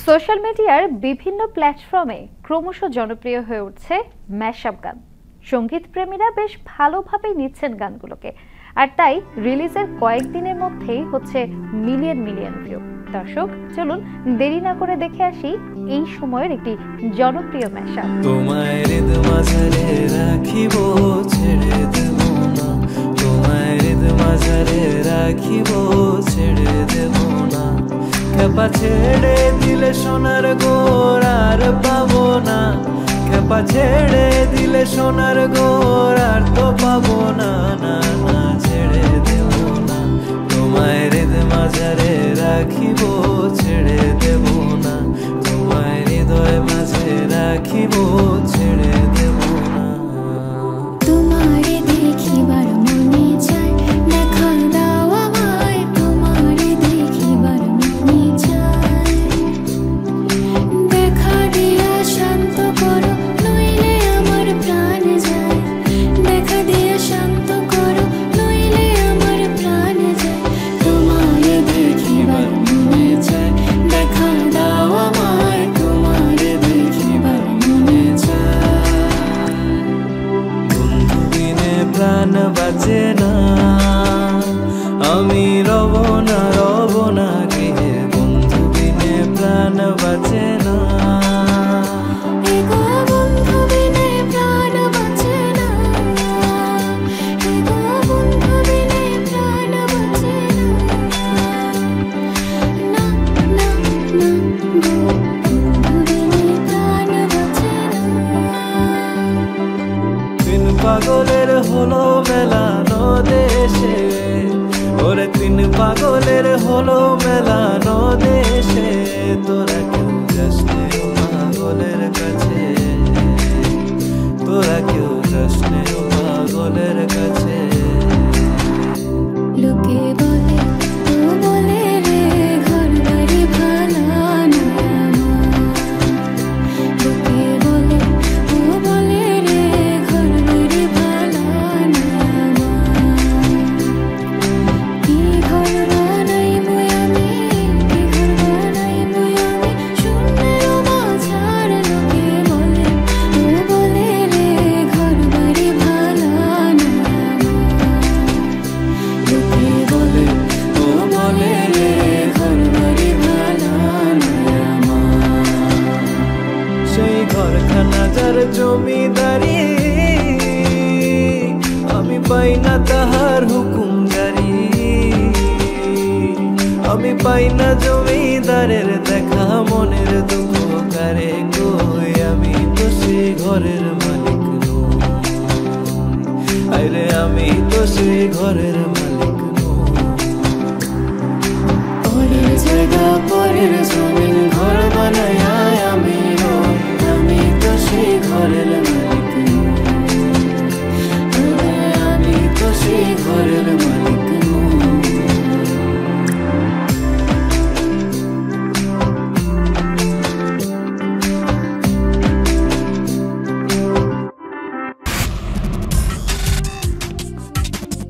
Social মিডিয়ার বিভিন্ন প্ল্যাটফর্মে ক্রমশ জনপ্রিয় হয়ে উঠছে ম্যাশআপ গান। সঙ্গীত প্রেমীরা বেশ ভালোভাবেই নিচ্ছেন গানগুলোকে, আর তাই রিলিজের কয়েকদিনের মধ্যেই হচ্ছে মিলিয়ন মিলিয়ন ভিউ। দর্শক, চলুন দেরি না করে দেখে আসি এই সময়ের একটি জনপ্রিয় ম্যাশআপ। তোমায় হৃদ মাঝারে রাখিব, ছেড়ে দেব না। তোমায় হৃদ মাঝারে রাখিব, ছেড়ে দেব না। খেপা ছেড়ে দিলে সোনার গোর আর পাবো না। খেপা ছেড়ে দিলে সোনার গোর আর তো পাবো না। না না, ছেড়ে দেব না। তোমায় হৃদ মাঝারে রাখিব, ছেড়ে দেব না। তোমায় হৃদয় মাঝে রাখিব, ছেড়ে দেব না। তোমারে দেখিবার মনে চায়, দেখা দাও আমায়। তোমারে দেখিবার মনে চায়, দেখা দিয়া শান্ত করো, নইলে আমার প্রাণ যায়। দেখা দিয়া শান্ত করো, নইলে আমার প্রাণ যায়। তোমারে দেখিবার মনে চায়, দেখা দাও আমায়। তোমারে দেখিবার মনে চায়। বন্ধু বিনে প্রাণ বাঁচে না, আমি রব না গৃহে। বন্ধু বিনে প্রাণ বাঁচে না। এগো বন্ধু বিনে প্রাণ বাঁচে না। এগো বন্ধু বিনে প্রাণ বাঁচে না। না না না গো, বন্ধু বিনে প্রাণ বাঁচে না। তিন পাগলের হলো মেলানো দেশে, ওরে তিন পাগলের হলো মেলানো দেশে। তোরা কেউ যাস নে ও পাগলের কাছে, তোরা কেউ যাস নে ও পাগলের কাছে। লোকে বলে, ও বলে রে, ঘর বাড়ি ভালা না আমার। লোকে বলে, ও বলে রে, ঘর বাড়ি ভালা না আমার। কি ঘর বানাই মুই আমি, কি ঘর বানাই মুই আমি, শূন্যের মাঝার। লোকে বলে, ও বলে রে, ঘর বাড়ি ভালা না আমার। লোকে বলে, ও বলে রে, ঘর বাড়ি ভালা না আমার। সেই ঘরখানা যার জমিদারি, আমি পাই না তাহার হুকুমদারি। আমি পাই না জমিদারের দেখা, মনের দুঃখ কারে কই। আমি তো সেই ঘরের মালিক নই, আরে আমি তো সেই ঘরের মালিক নই। পরের জায়গা পরের জমিন ঘর বানায় আমি রই। আমি তো সেই ঘরের